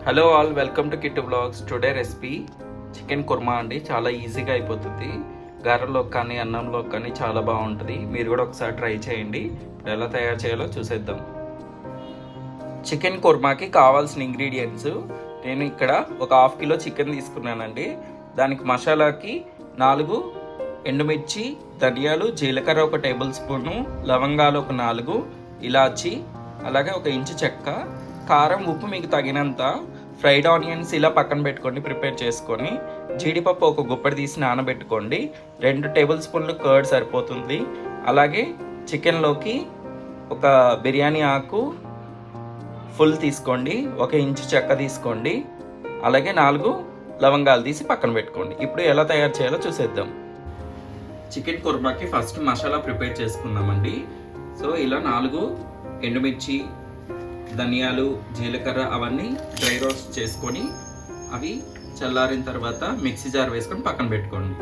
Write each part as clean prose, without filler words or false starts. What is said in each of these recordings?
Hello all, welcome to Kittu blogs. Today recipe chicken kurma అండి. చాలా ఈజీగా అయిపోతుంది. గారెల్లో కానీ అన్నంలో కానీ చాలా బాగుంటుంది. మీరు కూడా ఒకసారి ట్రై చేయండి. ఇప్పుడు ఎలా తయారు చేయాలో చూసేద్దాం. చికెన్ కుర్మాకి కావాల్సిన ఇంగ్రీడియంట్స్ నేను ఇక్కడ ఒక 1/2 కిలో చికెన్ తీసుకున్నానండి. దానికి మసాలాకి 4 ఎండుమిర్చి, ధనియాలు, జీలకర్ర 1 టేబుల్ స్పూను, లవంగాలు 4, ఇలాచి, అలాగే 1 ఇంచు చెక్క, కారం, ఉప్పు మీకు తగినంత, ఫ్రైడ్ ఆనియన్స్ ఇలా పక్కన పెట్టుకోండి, ప్రిపేర్ చేసుకొని, జీడిపప్పు 1 గుప్పెడు తీసి నానబెట్టుకోండి, 2 టేబుల్ స్పూన్లు కర్డ్ సరిపోతుంది. అలాగే చికెన్లోకి 1 బిర్యానీ ఆకు ఫుల్ తీసుకోండి, 1 ఇంచు చెక్క తీసుకోండి, అలాగే 4 లవంగాలు తీసి పక్కన పెట్టుకోండి. ఇప్పుడు ఎలా తయారు చేయాలో చూసేద్దాం. చికెన్ కుర్మాకి ఫస్ట్ మసాలా ప్రిపేర్ చేసుకుందామండి. సో ఇలా 4 ఎండుమిర్చి, ధనియాలు, జీలకర్ర అవన్నీ డ్రై రోస్ట్ చేసుకొని అవి చల్లారిన తర్వాత మిక్సీ జార్ వేసుకొని పక్కన పెట్టుకోండి.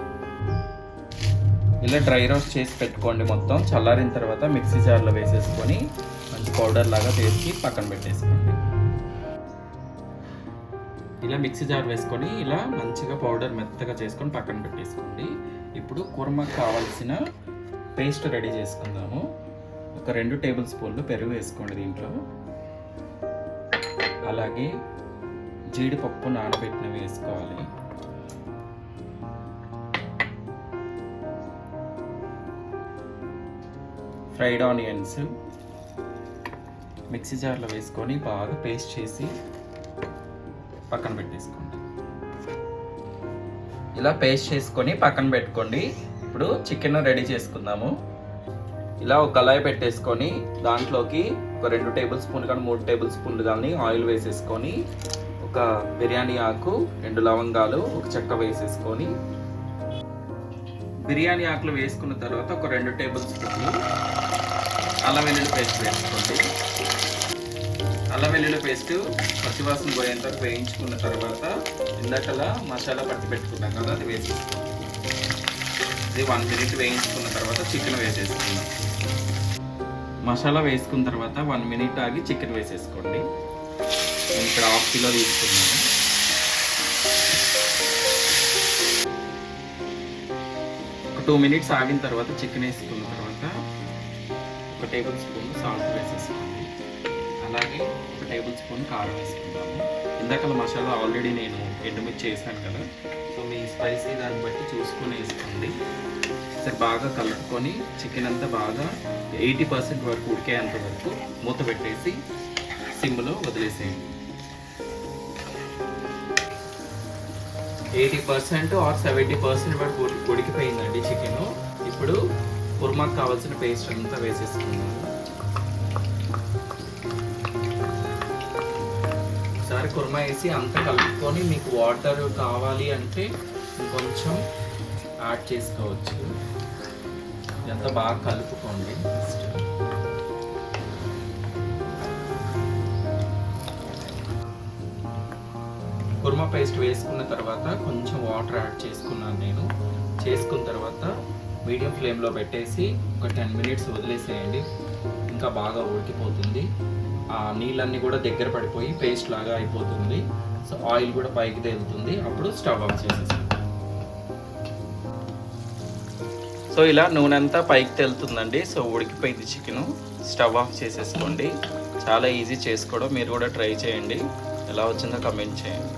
ఇలా డ్రై రోస్ట్ చేసి పెట్టుకోండి. మొత్తం చల్లారిన తర్వాత మిక్సీ జార్లో వేసేసుకొని మంచి పౌడర్ లాగా చేసి పక్కన పెట్టేసుకోండి. ఇలా మిక్సీ జార్ వేసుకొని ఇలా మంచిగా పౌడర్ మెత్తగా చేసుకొని పక్కన పెట్టేసుకోండి. ఇప్పుడు కుర్మాకు కావాల్సిన పేస్ట్ రెడీ చేసుకుందాము. 2 టేబుల్ స్పూన్లు పెరుగు వేసుకోండి దీంట్లో. అలాగే జీడిపప్పు నానబెట్టినవి వేసుకోవాలి. ఫ్రైడ్ ఆనియన్స్ మిక్సీ జార్లో వేసుకొని బాగా పేస్ట్ చేసి పక్కన పెట్టేసుకోండి. ఇలా పేస్ట్ చేసుకొని పక్కన పెట్టుకోండి. ఇప్పుడు చికెన్ రెడీ చేసుకుందాము. ఇలా ఒక కళాయి పెట్టేసుకొని దాంట్లోకి 2 టేబుల్ స్పూన్లు కానీ 3 టేబుల్ స్పూన్లు కానీ ఆయిల్ వేసేసుకొని 1 బిర్యానీ ఆకు, 2 లవంగాలు, 1 చెక్క వేసేసుకొని, బిర్యానీ ఆకులు వేసుకున్న తర్వాత 2 టేబుల్ స్పూన్లు అల్లం వెల్లుల్లి పేస్ట్ వేసుకోండి. అల్లం వెల్లుల్లి పేస్ట్ పచ్చివాసన పోయేంత వరకు వేయించుకున్న తర్వాత ఇందాకలా మసాలా పట్టి పెట్టుకున్నాం కదా, అది వేసేసుకోండి. ఇది 1 మినిట్ వేయించుకున్న తర్వాత చికెన్ వేసేసుకుందాం. మసాలా వేసుకున్న తర్వాత 1 మినిట్ ఆగి చికెన్ వేసేసుకోండి. నేను ఇక్కడ 1/2 కిలో తీసుకున్నాను. ఒక 2 మినిట్స్ ఆగిన తర్వాత చికెన్ వేసుకున్న తర్వాత 1 టేబుల్ స్పూన్ సాల్ట్ వేసేసుకోండి. అలాగే 1 టేబుల్ స్పూన్ కారం వేసుకుందాము. ఇందాక మసాలా ఆల్రెడీ నేను ఎండుమిర్చి వేసాను కదా, సో మీ స్పైసీ దాన్ని బట్టి చూసుకొని వేసుకోండి. సరే బాగా కలుపుకొని చికెన్ అంతా బాగా 80% వరకు ఉడికేంత వరకు మూత పెట్టేసి సిమ్లో వదిలేసేయండి. 80% ఆర్ 70% వరకు ఉడికిపోయిందండి చికెన్. ఇప్పుడు కుర్మాకు కావాల్సిన పేస్ట్ అంతా వేసేసుకున్నాము. ఒకసారి కుర్మా వేసి అంతా కలుపుకొని మీకు వాటర్ కావాలి అంటే కొంచెం యాడ్ చేసుకోవచ్చు. ఇదంతా బాగా కలుపుకోండి. కుర్మా పేస్ట్ వేసుకున్న తర్వాత కొంచెం వాటర్ యాడ్ చేసుకున్నాను నేను. చేసుకున్న తర్వాత మీడియం ఫ్లేమ్లో పెట్టేసి ఒక 10 మినిట్స్ వదిలేసేయండి. ఇంకా బాగా ఉడికిపోతుంది. ఆ నీళ్ళన్నీ కూడా దగ్గర పడిపోయి పేస్ట్ లాగా అయిపోతుంది. సో ఆయిల్ కూడా పైకి తేలుతుంది. అప్పుడు స్టవ్ ఆఫ్ చేసేసుకోండి. సో ఇలా నూనె అంతా పైకి తెలుతుందండి. సో ఉడికిపోయింది చికెను. స్టవ్ ఆఫ్ చేసేసుకోండి. చాలా ఈజీ చేసుకోవడం. మీరు కూడా ట్రై చేయండి. ఎలా వచ్చిందో కమెంట్ చేయండి.